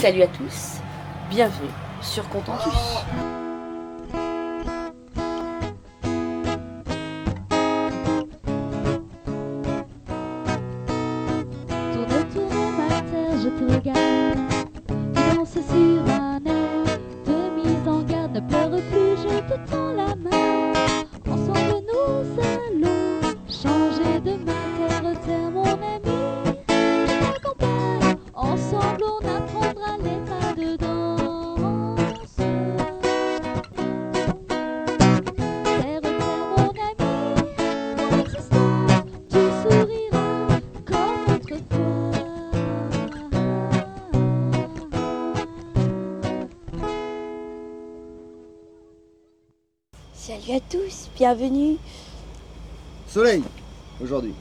Salut à tous, bienvenue sur Contentus. Tourne ma terre, je te regarde. Tu danses sur un air de mise en garde. Ne pleure plus, je te tends la main. Ensemble nous allons changer de terre, terre mon ami. Je t'accompagne, ensemble on apprendra les pas de danse. Terre, terre mon ami, mon existence, tu souriras comme autrefois. Salut à tous, bienvenue. Soleil aujourd'hui.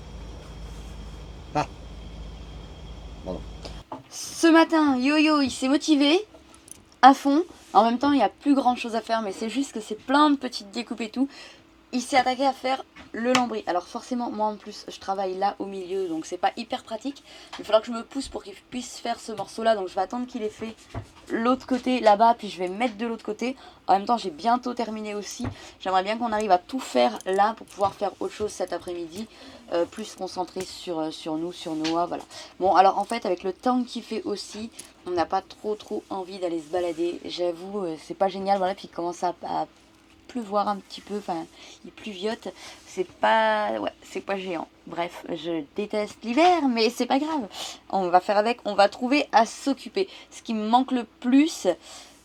Ah. Pardon. Ce matin, Yo-Yo, il s'est motivé à fond. En même temps, il n'y a plus grand chose à faire, mais c'est juste que c'est plein de petites découpes et tout. Il s'est attaqué à faire le lambris. Alors forcément, moi en plus, je travaille là au milieu, donc c'est pas hyper pratique. Il va falloir que je me pousse pour qu'il puisse faire ce morceau-là. Donc je vais attendre qu'il ait fait l'autre côté là-bas, puis je vais mettre de l'autre côté. En même temps, j'ai bientôt terminé aussi. J'aimerais bien qu'on arrive à tout faire là pour pouvoir faire autre chose cet après-midi. Plus se concentrer sur nous, sur Noah, voilà. Bon, alors en fait, avec le temps qu'il fait aussi, on n'a pas trop envie d'aller se balader. J'avoue, c'est pas génial, voilà. Puis il commence à pleuvoir un petit peu, enfin il pluviote, c'est pas géant. Bref, je déteste l'hiver, mais c'est pas grave, on va faire avec, on va trouver à s'occuper. Ce qui me manque le plus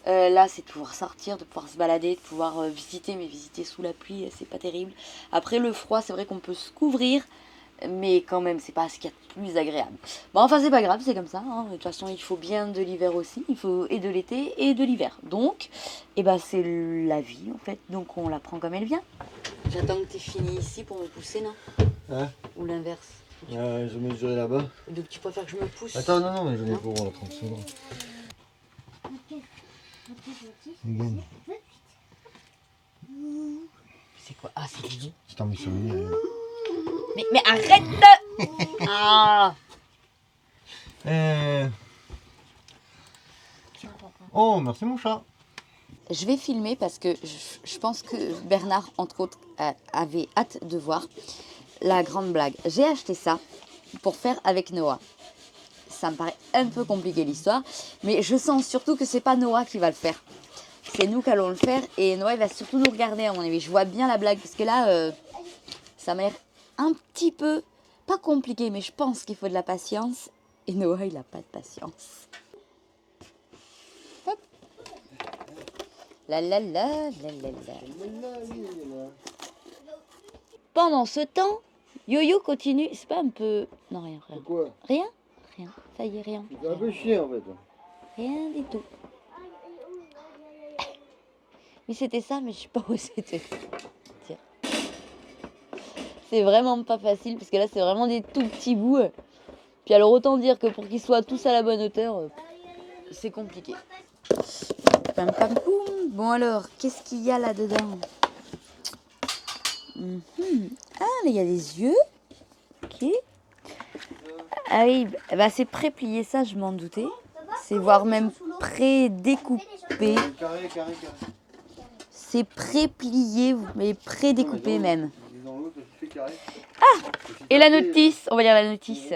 là, c'est de pouvoir sortir, de pouvoir se balader, de pouvoir visiter, mais visiter sous la pluie, c'est pas terrible. Après le froid, c'est vrai qu'on peut se couvrir, mais quand même, c'est pas ce qu'il y a de plus agréable. Bon, enfin, c'est pas grave, c'est comme ça. Hein. De toute façon, il faut bien de l'hiver aussi. Il faut et de l'été et de l'hiver. Donc, eh ben, c'est la vie, en fait. Donc, on la prend comme elle vient. J'attends que tu aies fini ici pour me pousser, non? Hein? Ou l'inverse? Je vais mesurer là-bas. Donc, tu préfères que je me pousse? Attends, non, mais j'en ai pour 30 secondes. C'est quoi? Ah, c'est du. C'est un souvenir. Mais arrête de... Ah. Oh, merci mon chat. Je vais filmer parce que je pense que Bernard, entre autres, avait hâte de voir la grande blague. J'ai acheté ça pour faire avec Noah. Ça me paraît un peu compliqué l'histoire, mais je sens surtout que c'est pas Noah qui va le faire. C'est nous qui allons le faire et Noah il va surtout nous regarder à mon avis. Je vois bien la blague parce que là, ça m'a l'air un petit peu, pas compliqué, mais je pense qu'il faut de la patience. Et Noah, il n'a pas de patience. Hop. La la la la la la. Pendant ce temps, Yo-Yo continue. C'est pas un peu... Non, rien. Quoi? Rien. Ça y est, rien. C'est un peu chier en fait. Rien du tout. Oui, c'était ça, mais je sais pas où c'était. Tiens. C'est vraiment pas facile, parce que là, c'est vraiment des tout petits bouts. Puis alors, autant dire que pour qu'ils soient tous à la bonne hauteur, c'est compliqué. Pam pam poum. Bon alors, qu'est-ce qu'il y a là-dedans? Ah, là, il y a des yeux. Ok. Ah oui, bah, c'est pré-plié, ça, je m'en doutais. C'est voire même pré-découpé. C'est pré-plié, mais pré-découpé même. Ah! Et la notice, on va lire la notice.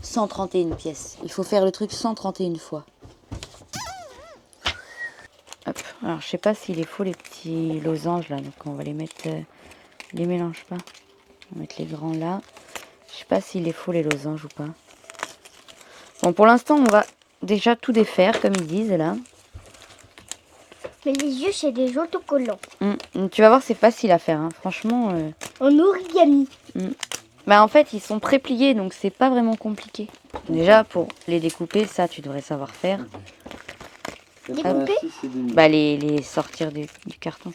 131 pièces. Il faut faire le truc 131 fois. Hop. Alors, je sais pas s'il est faux les petits losanges là, donc on va les mettre. Les mélange pas. On va mettre les grands là. Je sais pas s'il est faux les losanges ou pas. Bon, pour l'instant, on va déjà tout défaire, comme ils disent là. Mais les yeux, c'est des autocollants. Tu vas voir, c'est facile à faire. Hein. Franchement. En origami. Bah, en fait, ils sont pré-pliés, donc c'est pas vraiment compliqué. Déjà, pour les découper, ça, tu devrais savoir faire. Découper? Bah, les sortir du carton.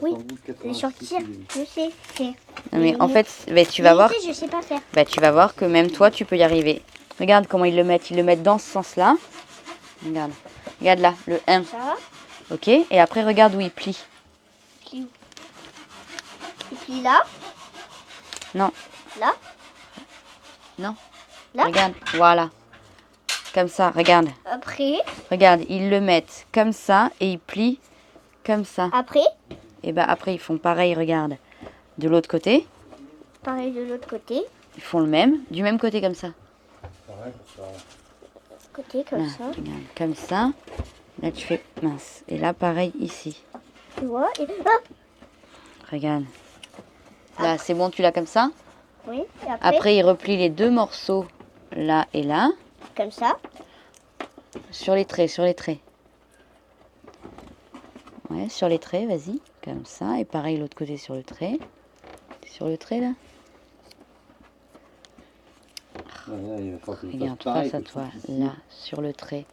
Oui, les sortir, je sais faire. Non, mais en fait, bah, tu vas voir. Je sais pas faire. Bah, tu vas voir que même toi, tu peux y arriver. Regarde comment ils le mettent. Ils le mettent dans ce sens-là. Regarde. Regarde là, le 1. Ça va? Ok, et après, regarde où il plie. Plie où? Il plie là. Non. Là? Non. Là? Regarde, voilà. Comme ça, regarde. Après? Regarde, ils le mettent comme ça et ils plient comme ça. Après? Et ben après, ils font pareil, regarde. De l'autre côté, Pareil de l'autre côté. ils font le même, du même côté comme ça. Côté comme Là, ça. regarde, comme ça. Là, tu fais mince. Et là, pareil ici. Tu vois? Et... Ah! Regarde. Là, c'est bon, tu l'as comme ça. Oui. Et après? Après, ils replient les deux morceaux, là et là, Comme ça. sur les traits, sur les traits. Ouais, sur les traits, vas-y. Comme ça. Et pareil, l'autre côté sur le trait. Sur le trait, là. Regarde, face à toi, là, sur le trait.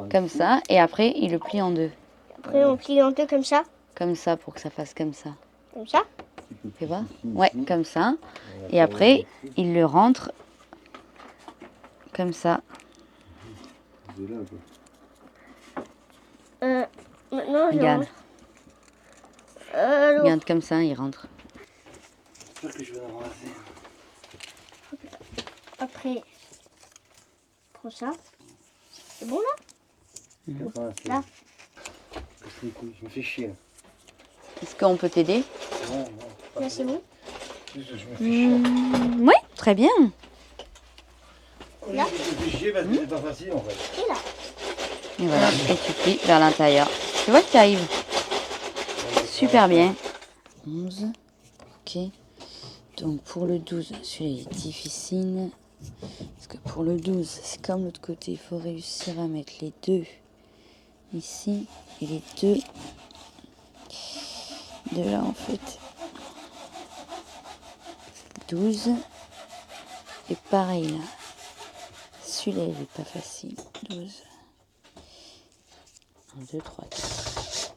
Comme ça. Et après, il le plie en deux. Après, on plie en deux comme ça. Comme ça, pour que ça fasse comme ça. Comme ça. Fais voir. Ouais, comme ça. Et après, il le rentre comme ça. Maintenant, je Regarde. rentre. Alors, Regarde comme ça, il rentre. J'espère que je vais en avoir assez. après, prends ça. C'est bon là? Là. Je me fais chier. Est-ce qu'on peut t'aider? Non, non. Là, c'est bon. Je me fais chier. Oui, très bien. Là. Je me fais chier parce que c'est pas facile en fait. Et là. Et voilà, et tu plies vers l'intérieur. Tu vois que tu arrives super bien. 11. Ok. Donc pour le 12, celui-là il est difficile. Parce que pour le 12, c'est comme l'autre côté. Il faut réussir à mettre les deux ici et les deux de là en fait. 12. Et pareil là. Celui-là il est pas facile. 12. 1, 2, 3, 4.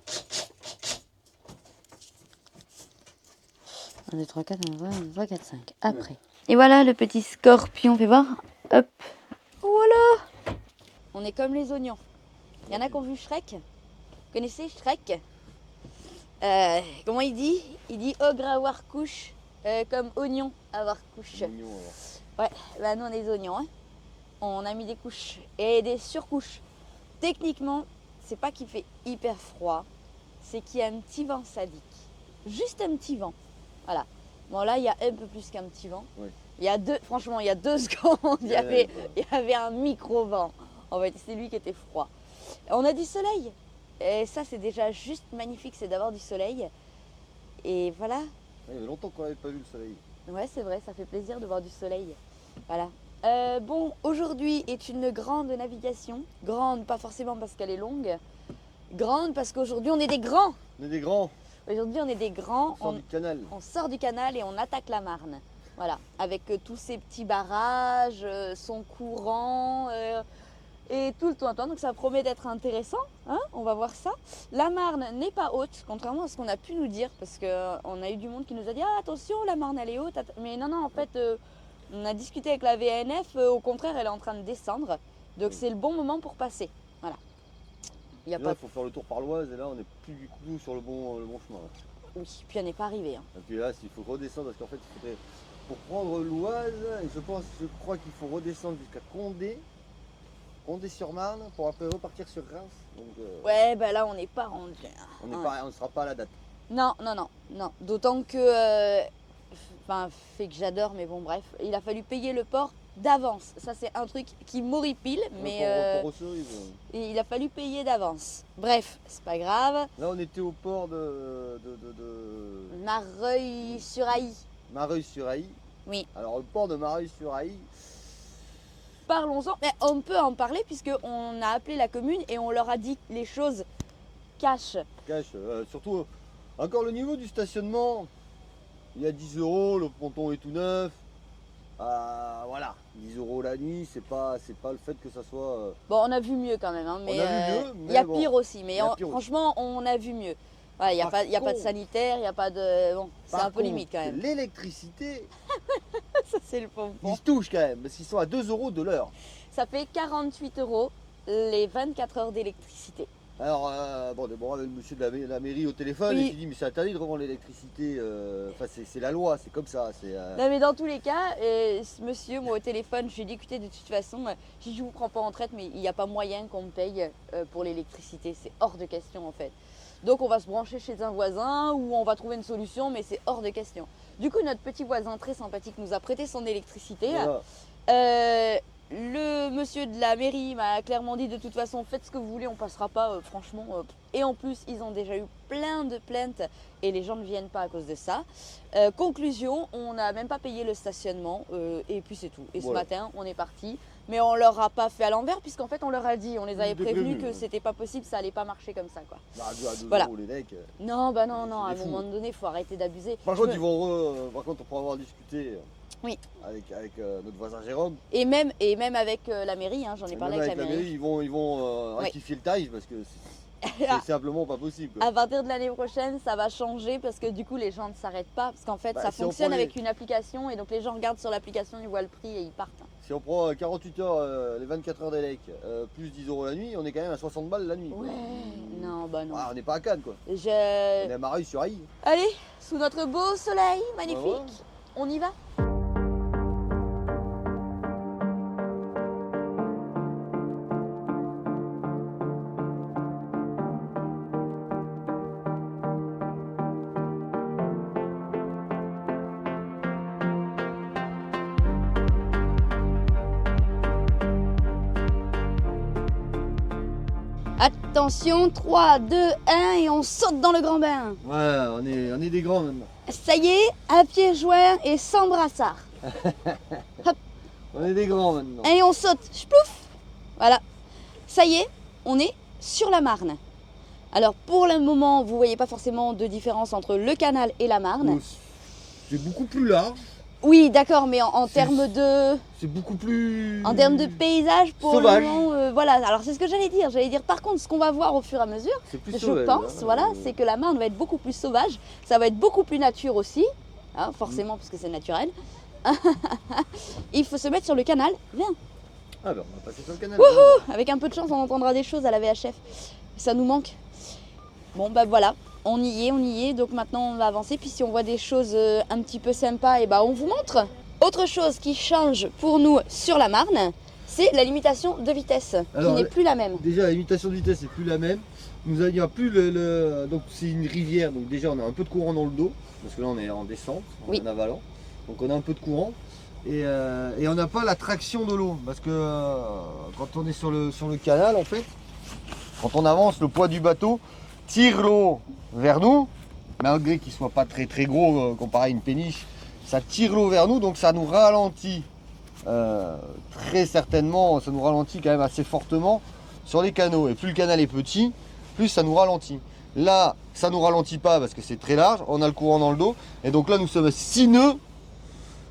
1, 2, 3, 4, 1, 2, 3, 4, 5. Après. Et voilà le petit scorpion. Fais voir. Hop. Voilà. On est comme les oignons. Il y en a qui ont vu Shrek. Vous connaissez Shrek? Comment il dit? Il dit ogre avoir couche. Comme oignon avoir couche. Ouais, bah nous on est des oignons. Hein. On a mis des couches et des surcouches. Techniquement, c'est pas qu'il fait hyper froid, c'est qu'il y a un petit vent sadique. Juste un petit vent. Voilà. Bon là, il y a un peu plus qu'un petit vent. Oui. Il y a franchement, il y a 2 secondes, il y avait un micro-vent. En fait, c'est lui qui était froid. On a du soleil. Et ça, c'est déjà juste magnifique, c'est d'avoir du soleil. Et voilà. Il y avait longtemps qu'on n'avait pas vu le soleil. Ouais, c'est vrai, ça fait plaisir de voir du soleil. Voilà. Bon, aujourd'hui est une grande navigation. Grande, pas forcément parce qu'elle est longue. Grande parce qu'aujourd'hui, on est des grands. On est des grands. Aujourd'hui, on est des grands. On sort du canal. On sort du canal et on attaque la Marne. Voilà. Avec tous ces petits barrages, son courant et tout le temps. Donc ça promet d'être intéressant. Hein, on va voir ça. La Marne n'est pas haute, contrairement à ce qu'on a pu nous dire. Parce qu'on a eu du monde qui nous a dit ah, attention, la Marne, elle est haute. Mais non, non, en fait... on a discuté avec la VNF, au contraire, elle est en train de descendre. Donc c'est le bon moment pour passer. Voilà. Il faut faire le tour par l'Oise et là on n'est plus du tout sur le bon chemin. Là. Oui, puis on n'est pas arrivé. Hein. Et puis là, il faut redescendre parce qu'en fait, il faudrait, pour prendre l'Oise, je crois qu'il faut redescendre jusqu'à Condé-sur-Marne pour après repartir sur Reims. Donc, Ouais, bah là on n'est pas rendu. on ne sera pas à la date. Non, non, non, non. D'autant que, enfin, fait que j'adore, mais bon, bref, il a fallu payer le port d'avance. Ça, c'est un truc qui m'horripile, mais Pour cerises. et il a fallu payer d'avance. Bref, c'est pas grave. Là, on était au port de Mareuil-sur-Aï. Mareuil-sur-Aï. Oui. Alors, le port de Mareuil-sur-Aï. Parlons-en, mais on peut en parler puisqu'on a appelé la commune et on leur a dit les choses cash. Surtout, encore le niveau du stationnement, il y a 10 €, le ponton est tout neuf. Voilà, 10 € la nuit, c'est pas le fait que ça soit. Bon, on a vu mieux quand même, hein, mais On a vu mieux, mais il y a bon, pire aussi. Mais il y a pire aussi. franchement, on a vu mieux. Il n'y a, pas de sanitaire, il n'y a pas de... Bon, c'est Par un peu contre, limite quand même. L'électricité, Ça, c'est le pompon. ils se touchent quand même, parce qu'ils sont à 2 € de l'heure. Ça fait 48 € les 24 heures d'électricité. Alors, bon, d'abord, le monsieur de la mairie au téléphone, Oui. il s'est dit, mais c'est interdit de revendre l'électricité. Enfin, c'est la loi, c'est comme ça. Non mais dans tous les cas, ce monsieur, moi au téléphone, je lui ai dit écoutez de toute façon, si je vous prends pas en traite, mais il n'y a pas moyen qu'on me paye pour l'électricité, c'est hors de question en fait. Donc on va se brancher chez un voisin ou on va trouver une solution, mais c'est hors de question. Du coup notre petit voisin très sympathique nous a prêté son électricité. Voilà. Le monsieur de la mairie m'a clairement dit de toute façon faites ce que vous voulez, on passera pas franchement. Et en plus ils ont déjà eu plein de plaintes et les gens ne viennent pas à cause de ça. Conclusion, on n'a même pas payé le stationnement et puis c'est tout. Et ce Voilà. matin on est parti, mais on leur a pas fait à l'envers puisqu'en fait on leur a dit, on les avait C'était prévenus prévenu, que ouais. c'était pas possible, ça allait pas marcher comme ça quoi. Bah, à 2 Voilà. euros les decks. Non bah non non, à un Des fous. moment donné il faut arrêter d'abuser. Par Je contre, me- par contre, on pourra avoir discuté Oui. avec notre voisin Jérôme. Et même avec la mairie, hein, j'en ai Et parlé même avec la mairie. ils vont Oui. rectifier le tarif parce que c'est simplement pas possible. Quoi. À partir de l'année prochaine, ça va changer parce que du coup, les gens ne s'arrêtent pas. Parce qu'en fait, Bah, ça si on fonctionne prend les- avec une application et donc les gens regardent sur l'application, ils voient le prix et ils partent. Si on prend 48 heures, les 24 heures d'élec, plus 10 euros la nuit, on est quand même à 60 balles la nuit. quoi. Ouais, non, bah non. Ah, on n'est pas à Cannes quoi. On Je... est à Mareuil sur Aïe. Allez, sous notre beau soleil magnifique, Ouais, ouais. on y va. Attention, 3, 2, 1 et on saute dans le grand bain. Ouais, on est des grands maintenant. Ça y est, à pieds joints et sans brassard. On est des grands maintenant. Et on saute, splouf. Voilà. Ça y est, on est sur la Marne. Alors pour le moment, vous voyez pas forcément de différence entre le canal et la Marne. C'est beaucoup plus large, Oui, d'accord, mais en termes de c'est beaucoup plus. paysage, pour Sauvage. le moment, voilà. Alors c'est ce que j'allais dire. J'allais dire, par contre, ce qu'on va voir au fur et à mesure, C'est plus je sauvage, pense, hein. voilà, c'est que la Marne va être beaucoup plus sauvage. Ça va être beaucoup plus nature aussi, hein, forcément, parce que c'est naturel. Il faut se mettre sur le canal. Viens. Ah bah on va passer sur le canal. Avec un peu de chance, on entendra des choses à la VHF. Ça nous manque. Bon, bah voilà, on y est. Donc maintenant, on va avancer. Puis si on voit des choses un petit peu sympas, et bah on vous montre. Autre chose qui change pour nous sur la Marne, c'est la limitation de vitesse, Alors, qui n'est plus la même. Déjà, la limitation de vitesse n'est plus la même. Il n'y a plus donc c'est une rivière, donc déjà on a un peu de courant dans le dos, parce que là on est en descente, Oui. en avalant. Donc on a un peu de courant. Et on n'a pas la traction de l'eau, parce que quand on est sur le canal en fait, quand on avance, le poids du bateau tire l'eau vers nous, malgré qu'il ne soit pas très très gros comparé à une péniche, ça tire l'eau vers nous, donc ça nous ralentit très certainement, ça nous ralentit quand même assez fortement sur les canaux. Et plus le canal est petit, plus ça nous ralentit. Là, ça nous ralentit pas parce que c'est très large, on a le courant dans le dos, et donc là nous sommes à 6 nœuds,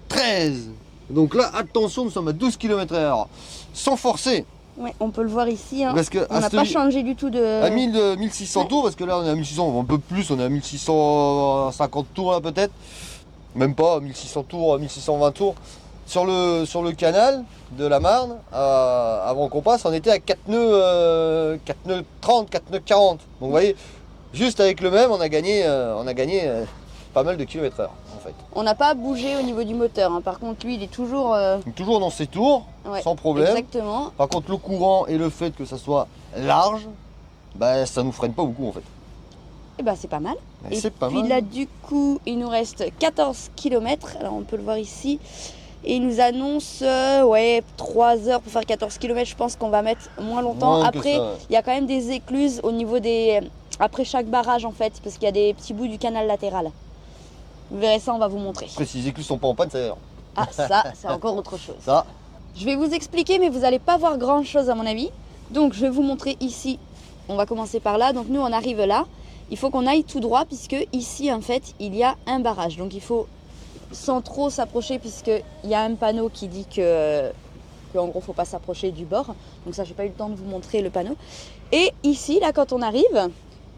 13. Donc là, attention, nous sommes à 12 km/h, sans forcer. Ouais, on peut le voir ici. Hein. Parce que On n'a pas changé du tout de. à 1600 tours, parce que là on est à 1600, un peu plus, on est à 1650 tours là peut-être, même pas, 1600 tours, 1620 tours. Sur le canal de la Marne, avant qu'on passe, on était à 4 nœuds 30, 4 nœuds 40. Donc vous voyez, juste avec le même, on a gagné pas mal de km/h en fait. On n'a pas bougé au niveau du moteur. Hein. Par contre, lui, il est toujours. Donc, toujours dans ses tours, Ouais, sans problème. Exactement. Par contre, le courant et le fait que ça soit large, bah, ça nous freine pas beaucoup en fait. Et bah, c'est pas mal. Et C'est pas puis mal. là, du coup, il nous reste 14 km. Alors, on peut le voir ici. Et il nous annonce 3 heures pour faire 14 km. Je pense qu'on va mettre moins longtemps. Moins que Après, ça, ouais. il y a quand même des écluses au niveau des. Après chaque barrage, en fait, parce qu'il y a des petits bouts du canal latéral. Vous verrez ça, on va vous montrer. Après, si les écluses sont pas en panne, ça va. Ah, ça, c'est encore autre chose. Ça, Je vais vous expliquer, mais vous n'allez pas voir grand chose à mon avis. Donc je vais vous montrer ici. On va commencer par là. Donc nous on arrive là. Il faut qu'on aille tout droit puisque ici en fait il y a un barrage. Donc il faut sans trop s'approcher puisqu'il y a un panneau qui dit que en gros faut pas s'approcher du bord. Donc ça j'ai pas eu le temps de vous montrer le panneau. Et ici là quand on arrive,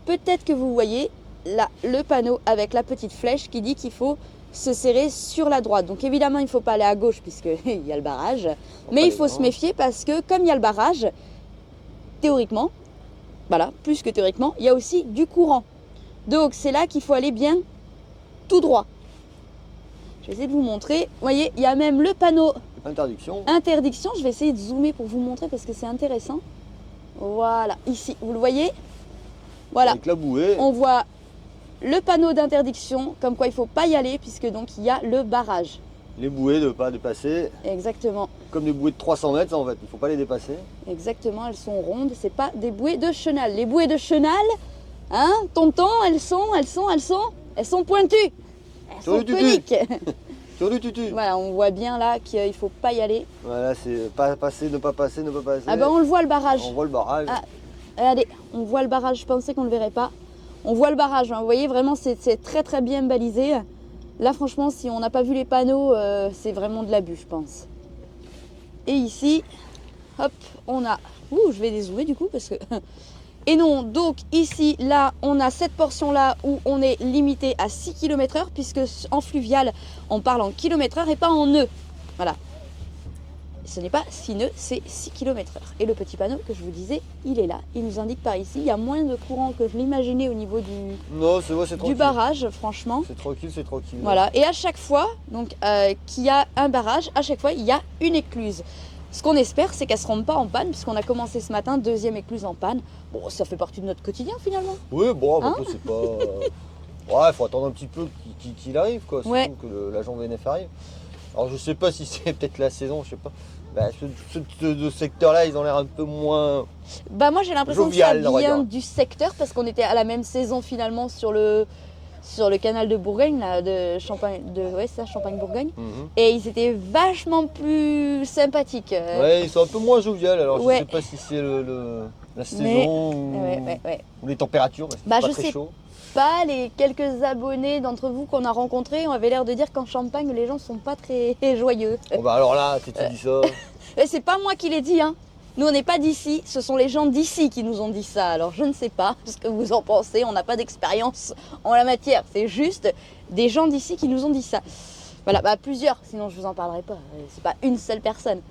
peut-être que vous voyez là le panneau avec la petite flèche qui dit qu'il faut se serrer sur la droite. Donc évidemment, il ne faut pas aller à gauche puisqu'il y a le barrage. Mais il faut se méfier parce que comme il y a le barrage, théoriquement, voilà, plus que théoriquement, il y a aussi du courant. Donc c'est là qu'il faut aller bien tout droit. Je vais essayer de vous montrer. Vous voyez, il y a même le panneau Interdiction. interdiction. Je vais essayer de zoomer pour vous montrer parce que c'est intéressant. Voilà, ici, vous le voyez? Voilà, Avec la bouée. on voit le panneau d'interdiction, comme quoi il ne faut pas y aller puisque donc il y a le barrage. Les bouées de ne pas dépasser. Exactement, Comme des bouées de 300 mètres en fait, il ne faut pas les dépasser. exactement, elles sont rondes, c'est pas des bouées de chenal. Les bouées de chenal, hein, tonton, elles sont pointues. Elles Sur le sont tutu. toniques. Sur du tutu. Voilà, on voit bien là qu'il ne faut pas y aller. Voilà, c'est pas passer, ne pas passer, ne pas passer. Ah ben on le voit le barrage. On voit le barrage. Ah. Regardez, on voit le barrage, je pensais qu'on ne le verrait pas. On voit le barrage, hein. Vous voyez vraiment c'est très très bien balisé. Là franchement si on n'a pas vu les panneaux, c'est vraiment de l'abus je pense. Et ici, hop, on a... Ouh, je vais dézoomer du coup parce que... Et non, donc ici, là, on a cette portion-là où on est limité à 6 km/h puisque en fluvial, on parle en km/h et pas en nœuds. Voilà. Ce n'est pas 6 nœuds, c'est 6 km/h. Et le petit panneau que je vous disais, il est là. Il nous indique par ici. Il y a moins de courant que je l'imaginais au niveau Non, c'est vrai, c'est du tranquille. barrage, franchement. C'est tranquille, c'est tranquille. Voilà. Et à chaque fois donc, qu'il y a un barrage, à chaque fois, il y a une écluse. Ce qu'on espère, c'est qu'elle ne se rende pas en panne, puisqu'on a commencé ce matin, deuxième écluse en panne. Bon, ça fait partie de notre quotidien finalement. Oui, bon, Hein après, c'est pas. Ouais, il faut attendre un petit peu qu'il arrive, quoi. Ouais. Surtout que l'agent VNF arrive. Alors, je sais pas si c'est peut-être la saison, je sais pas. Bah, ce secteur-là, ils ont l'air un peu moins. Bah moi j'ai l'impression que Jovial, ça on va vient dire. du secteur, parce qu'on était à la même saison finalement sur le canal de Bourgogne, là, de Champagne, ouais, c'est ça, Champagne-Bourgogne. Mhm. Et ils étaient vachement plus sympathiques. Ouais, ils sont un peu moins jovial. Alors, ouais. je sais pas si c'est la saison Mais- ou... Ouais. ou les températures, parce que Bah, c'est je pas très sais chaud. Pas les quelques abonnés d'entre vous qu'on a rencontrés, on avait l'air de dire qu'en Champagne les gens sont pas très joyeux. Bon, bah, alors là, si tu dis ça. Et c'est pas moi qui l'ai dit, hein. Nous on n'est pas d'ici, ce sont les gens d'ici qui nous ont dit ça. Alors je ne sais pas ce que vous en pensez, on n'a pas d'expérience en la matière. C'est juste des gens d'ici qui nous ont dit ça. Voilà, bah plusieurs, sinon je vous en parlerai pas. C'est pas une seule personne.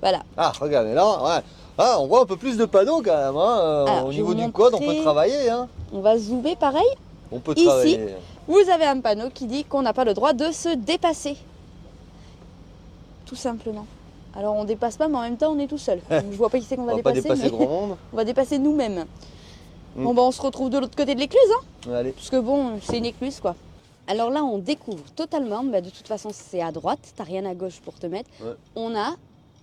Voilà. Ah, regardez là, ouais. Ah, on voit un peu plus de panneaux quand même. Hein. Alors, Au je niveau vais vous du code, on montrer. peut travailler. Hein. On va zoomer pareil. On peut Ici. travailler. Vous avez un panneau qui dit qu'on n'a pas le droit de se dépasser. Tout simplement. Alors on dépasse pas, mais en même temps on est tout seul. Donc, je vois pas qui c'est qu'on On va va pas dépasser, dépasser mais grand monde. on va dépasser nous-mêmes. Mm. Bon bah on se retrouve de l'autre côté de l'écluse, hein, Allez. parce que bon, c'est une écluse quoi. Alors là on découvre totalement, bah, de toute façon c'est à droite, t'as rien à gauche pour te mettre. Ouais. On n'a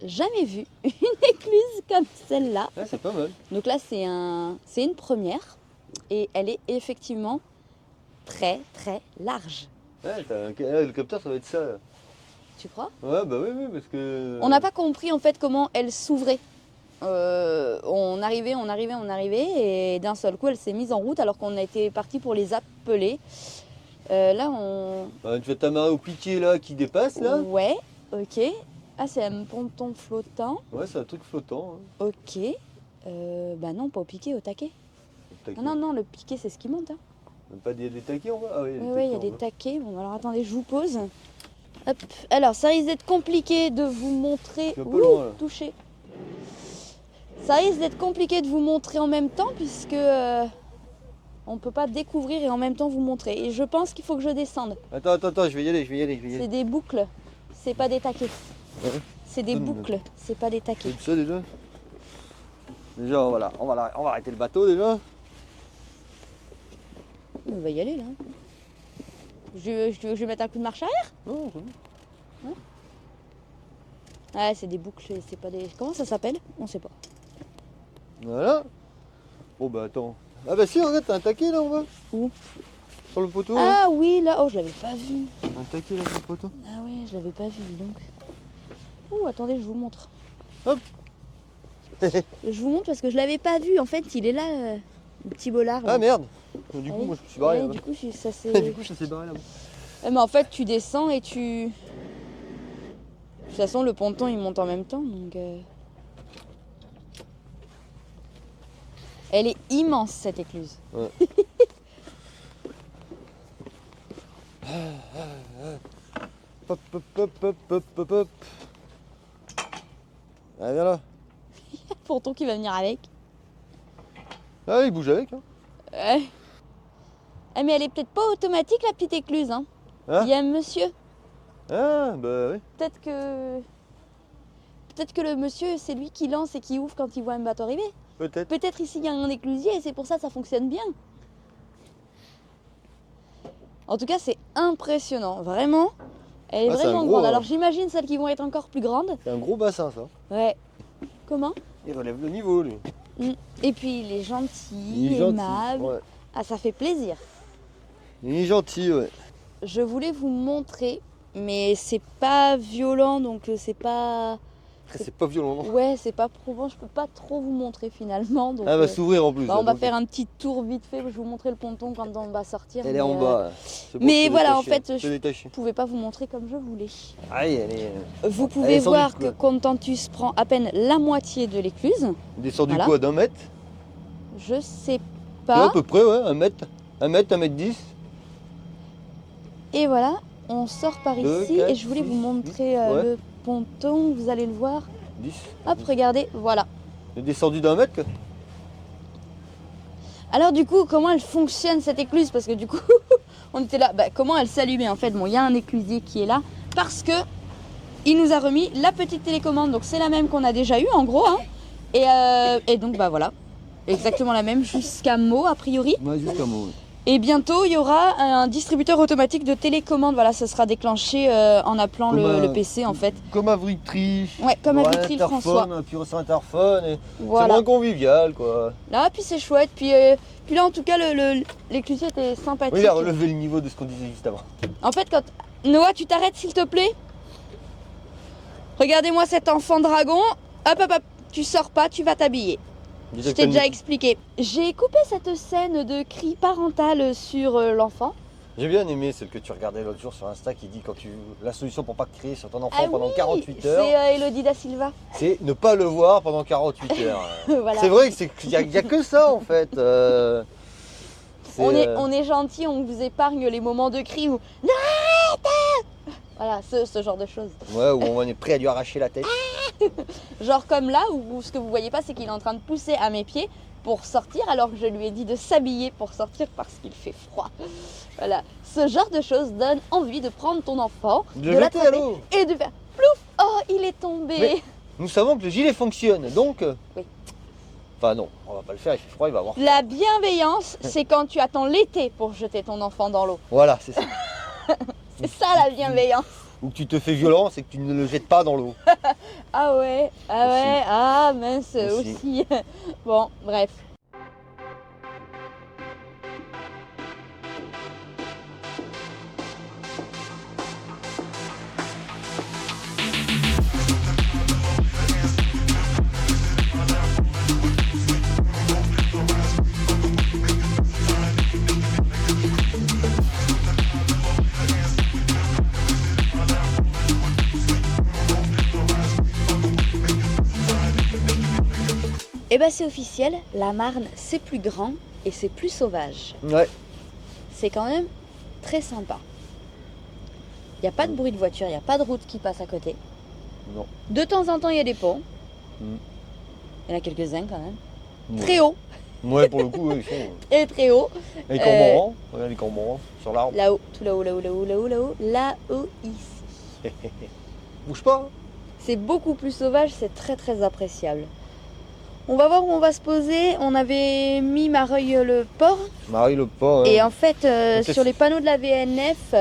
jamais vu une écluse comme celle-là. Ouais, c'est pas mal. Donc là c'est une première et elle est effectivement très très large. Ouais, le capteur, ça va être ça. Là. Tu crois? Ouais, bah oui, parce que. On n'a pas compris en fait comment elle s'ouvrait. On arrivait et d'un seul coup elle s'est mise en route alors qu'on était parti pour les appeler. Là on... Bah, tu vas t'amarrer au piquet là qui dépasse là. Ouais, ok. Ah c'est un ponton flottant. Ouais, c'est un truc flottant. Hein. Ok. Bah non, pas au piquet, au taquet. Taquet. Non, le piquet c'est ce qui monte. Hein. Pas il y a des taquets en bas. Ah, oui, Oui, il y a des taquets. Bon alors attendez, je vous pose. Hop. Alors ça risque d'être compliqué de vous montrer. Je suis un peu loin, là. Touché. Ça risque d'être compliqué de vous montrer en même temps puisque on peut pas découvrir et en même temps vous montrer. Et je pense qu'il faut que je descende. Attends, je vais y aller, C'est des boucles, c'est pas des taquets. Ouais. C'est des Donne-moi. boucles, c'est pas des C'est taquets. ça déjà. Déjà, voilà, on va arrêter le bateau déjà. On va y aller là. Je vais mettre un coup de marche arrière. Non, c'est bon. Ouais, c'est des boucles, c'est pas des. Comment ça s'appelle? On sait pas. Voilà. Bon bah attends. Ah bah si, regarde, t'as un taquet là en bas. Où? Sur le poteau. là. Ah oui, là, oh je l'avais pas vu. Un taquet là sur le poteau. Ah ouais, je l'avais pas vu dis donc. Ouh, attendez, je vous montre. Hop. Je vous montre parce que je l'avais pas vu. En fait, il est là, le petit bolard. Ah là. merde. Du Ah coup, oui. moi je me suis barré Ouais, là-bas. du coup, ça c'est. Du coup, ça s'est barré là-bas. Ouais, mais en fait, tu descends et tu. De toute façon, le ponton il monte en même temps donc. Elle est immense cette écluse. Ouais. Hop, hop, hop, hop, hop, hop, hop. Ah, viens là. Ponton qui va venir avec. Ah, il bouge avec. Hein. Ouais. Ah, mais elle est peut-être pas automatique la petite écluse. Hein. Hein Il y a un monsieur. Ah, bah oui. Peut-être que le monsieur, c'est lui qui lance et qui ouvre quand il voit un bateau arriver. Peut-être. Peut-être ici il y a un éclusier et c'est pour ça que ça fonctionne bien. En tout cas, c'est impressionnant. Vraiment, elle est Ah, c'est vraiment un gros, grande. hein. Alors j'imagine celles qui vont être encore plus grandes. C'est un gros bassin, ça. Ouais. Comment? Il relève le niveau, lui. Et puis il est gentil, Il est gentil. aimable. Ouais. Ah, ça fait plaisir. Il est gentil, ouais. Je voulais vous montrer, mais c'est pas violent, donc c'est pas... C'est pas violent, non? Ouais, c'est pas probant, je peux pas trop vous montrer finalement. Donc, Ah, va s'ouvrir en plus. bah, là, on va donc, faire un petit tour vite fait, je vais vous montrer le ponton quand on va sortir. Elle est en mais, bas. C'est bon, mais je peux voilà, détacher, en fait, peux je détacher. pouvais pas vous montrer comme je voulais. Aïe, elle est Vous Elle pouvez est sans voir doute, que quoi. Contentus prend à peine la moitié de l'écluse. descendue Voilà. quoi, d'1 mètre? Je sais Ouais, pas. à peu près, ouais, 1 mètre. 1 mètre, 1m10. Et voilà, on sort par Deux, ici quatre, et je voulais six, vous montrer ouais. le ponton, vous allez le voir. 10. Hop, regardez, voilà. Elle est descendue d'1 mètre, quoi. Alors du coup, comment elle fonctionne cette écluse? Parce que du coup, on était là, bah, comment elle s'allumait en fait? Bon, il y a un éclusier qui est là parce que il nous a remis la petite télécommande. Donc c'est la même qu'on a déjà eue en gros. Hein. Et donc bah voilà, exactement la même jusqu'à Meaux a priori. Ouais, jusqu'à moi. Et bientôt, il y aura un distributeur automatique de télécommande. Voilà, ça sera déclenché en appelant le PC en fait. Comme à Vitry. Ouais, comme à Ouais, Vitry le François. Puis sur interphone. Et c'est Voilà. moins convivial, quoi. Là, puis c'est chouette. Puis là, en tout cas, l'éclusier était sympathique. Oui, il a relevé le niveau de ce qu'on disait juste avant. En fait, quand... Noah, tu t'arrêtes s'il te plaît? Regardez-moi cet enfant dragon. Hop, hop, hop. Tu sors pas, tu vas t'habiller. Je t'ai déjà expliqué. J'ai coupé cette scène de cri parental sur l'enfant. J'ai bien aimé celle que tu regardais l'autre jour sur Insta qui dit quand tu la solution pour pas crier sur ton enfant Ah pendant oui, 48 heures, c'est Elodie da Silva. c'est ne pas le voir pendant 48 heures. Voilà. C'est vrai qu'il y, a que ça en fait. On est gentil, on vous épargne les moments de cri où... Voilà, ce genre de choses. Ouais, où on est prêt à lui arracher la tête. Genre comme là, où ce que vous voyez pas, c'est qu'il est en train de pousser à mes pieds pour sortir, alors que je lui ai dit de s'habiller pour sortir parce qu'il fait froid. Voilà, ce genre de choses donne envie de prendre ton enfant, De le jeter à l'attraper l'eau. et de faire plouf. Oh, il est tombé. Mais- Nous savons que le gilet fonctionne, donc... Oui. Enfin non, on va pas le faire, il fait froid, il va avoir... La bienveillance, c'est quand tu attends l'été pour jeter ton enfant dans l'eau. Voilà, c'est ça. C'est ça la bienveillance. Ou que tu te fais violent, c'est que tu ne le jettes pas dans l'eau. Ah ouais, ah mince Aussi. aussi. Bon, bref. Et bah c'est officiel, la Marne c'est plus grand et c'est plus sauvage. Ouais. C'est quand même très sympa. Il n'y a pas de bruit de voiture, il n'y a pas de route qui passe à côté. Non. De temps en temps il y a des ponts. Mm. Il y en a quelques-uns quand même. Ouais. Très haut Ouais, pour le coup, ouais, ils sont... et très haut. Les cormorans, regarde les cormorans sur l'arbre. Là-haut, tout là-haut, là-haut, là-haut, là-haut, là-haut, là-haut, ici. Bouge pas. Hein. C'est beaucoup plus sauvage, c'est très très appréciable. On va voir où on va se poser. On avait mis Mareuil le port. Marie le pas. Et en fait, qu'est-ce- sur les panneaux de la VNF,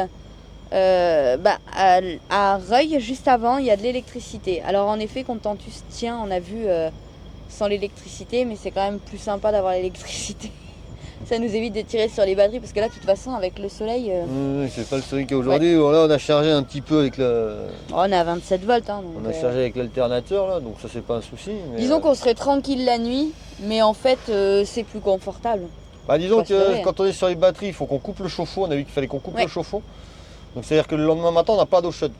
à Reuil, juste avant, il y a de l'électricité. Alors en effet, Contentus tient, on a vu sans l'électricité, mais c'est quand même plus sympa d'avoir l'électricité. Ça nous évite de tirer sur les batteries, parce que là, de toute façon, avec le soleil, c'est pas le soleil qu'il y a aujourd'hui. Là, on a chargé un petit peu avec le... on est à 27 volts. Hein, donc, On a chargé avec l'alternateur là, donc ça c'est pas un souci. Mais, disons qu'on serait tranquille la nuit, mais en fait, c'est plus confortable. bah, disons faut se lever, que quand on est sur les batteries, il faut qu'on coupe le chauffe-eau. On a vu qu'il fallait qu'on coupe Ouais. le chauffe-eau. Donc c'est à dire que le lendemain matin, on n'a pas d'eau chaude.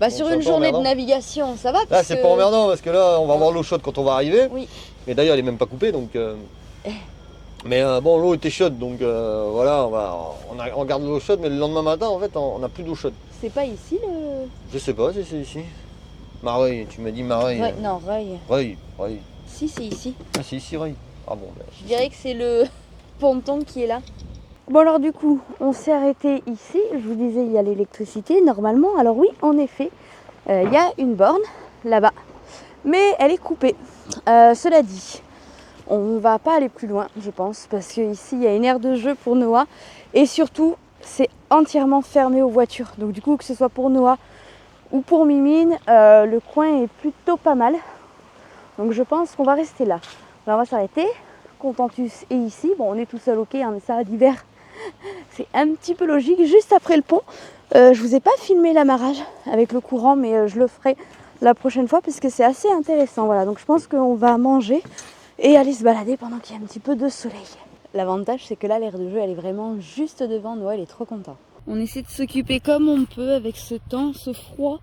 Bah, Donc, sur c'est une un peu journée de emmerdant. navigation, ça va. Là, parce c'est que- pas emmerdant parce que là, on va avoir l'eau chaude quand on va arriver. Oui. Et d'ailleurs, elle est même pas coupée, donc. Mais bon, l'eau était chaude, donc voilà, on garde l'eau chaude, mais le lendemain matin, en fait, on n'a plus d'eau chaude. C'est pas ici le. Je sais pas si c'est ici. Mareuil, tu m'as dit Mareuil. Ouais, non, Reuil. Reuil. Si, c'est ici. Ah, c'est ici, Reuil. Ah bon, ben, Je dirais que c'est le ponton qui est là. Bon alors du coup, on s'est arrêté ici. Je vous disais, il y a l'électricité normalement. Alors oui, en effet, il y a une borne là-bas. Mais elle est coupée. Cela dit, on va pas aller plus loin, je pense. Parce qu'ici, il y a une aire de jeu pour Noah. Et surtout, c'est entièrement fermé aux voitures. Donc du coup, que ce soit pour Noah ou pour Mimine, le coin est plutôt pas mal. Donc je pense qu'on va rester là. Alors on va s'arrêter. Contentus est ici. Bon, on est tout seul, ok, hein, mais ça, l'hiver, c'est un petit peu logique. Juste après le pont, je vous ai pas filmé l'amarrage avec le courant, mais je le ferai la prochaine fois parce que c'est assez intéressant. Voilà, donc je pense qu'on va manger et aller se balader pendant qu'il y a un petit peu de soleil. L'avantage, c'est que là, l'aire de jeu, elle est vraiment juste devant. Noah, il est trop content. On essaie de s'occuper comme on peut avec ce temps, ce froid.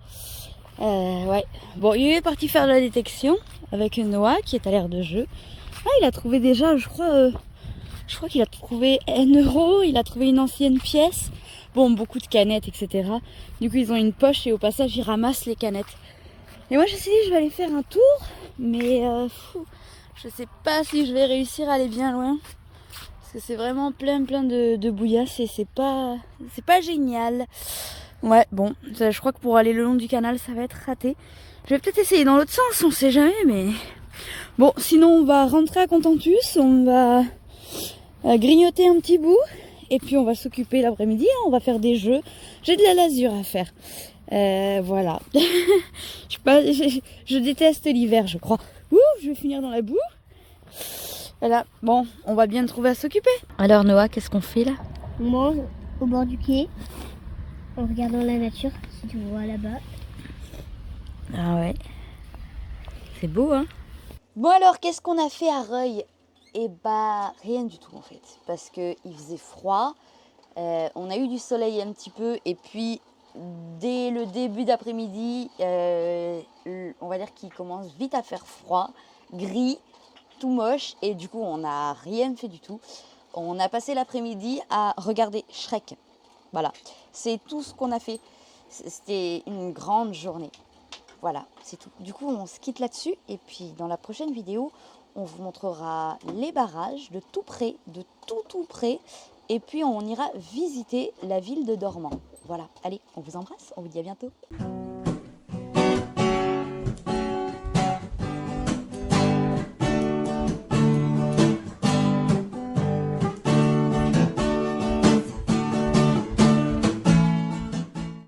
Ouais. Bon, il est parti faire de la détection avec Noah qui est à l'aire de jeu. Ah, il a trouvé déjà, je crois qu'il a trouvé 1 euro, il a trouvé une ancienne pièce. Bon, beaucoup de canettes, etc. Du coup, ils ont une poche et au passage, ils ramassent les canettes. Et moi, je me suis dit, je vais aller faire un tour, mais je sais pas si je vais réussir à aller bien loin. Parce que c'est vraiment plein de bouillasse et c'est pas génial. Ouais, bon, je crois que pour aller le long du canal, ça va être raté. Je vais peut-être essayer dans l'autre sens, on sait jamais, mais... Bon, sinon on va rentrer à Contentus, on va grignoter un petit bout, et puis on va s'occuper l'après-midi, on va faire des jeux. J'ai de la lasure à faire. Voilà. je déteste l'hiver, je crois. Ouh, je vais finir dans la boue. Voilà, bon, on va bien trouver à s'occuper. Alors Noah, qu'est-ce qu'on fait là? On mange au bord du quai, en regardant la nature, si tu vois là-bas. Ah ouais. C'est beau, hein? Bon alors, qu'est-ce qu'on a fait à Reuil? Eh bah, rien du tout en fait. Parce qu'il faisait froid, on a eu du soleil un petit peu, et puis dès le début d'après-midi, on va dire qu'il commence vite à faire froid, gris, tout moche, et du coup on n'a rien fait du tout. On a passé l'après-midi à regarder Shrek. Voilà, c'est tout ce qu'on a fait. C'était une grande journée. Voilà, c'est tout. Du coup, on se quitte là-dessus. Et puis, dans la prochaine vidéo, on vous montrera les barrages de tout près, de tout près. Et puis, on ira visiter la ville de Dormans. Voilà, allez, on vous embrasse. On vous dit à bientôt.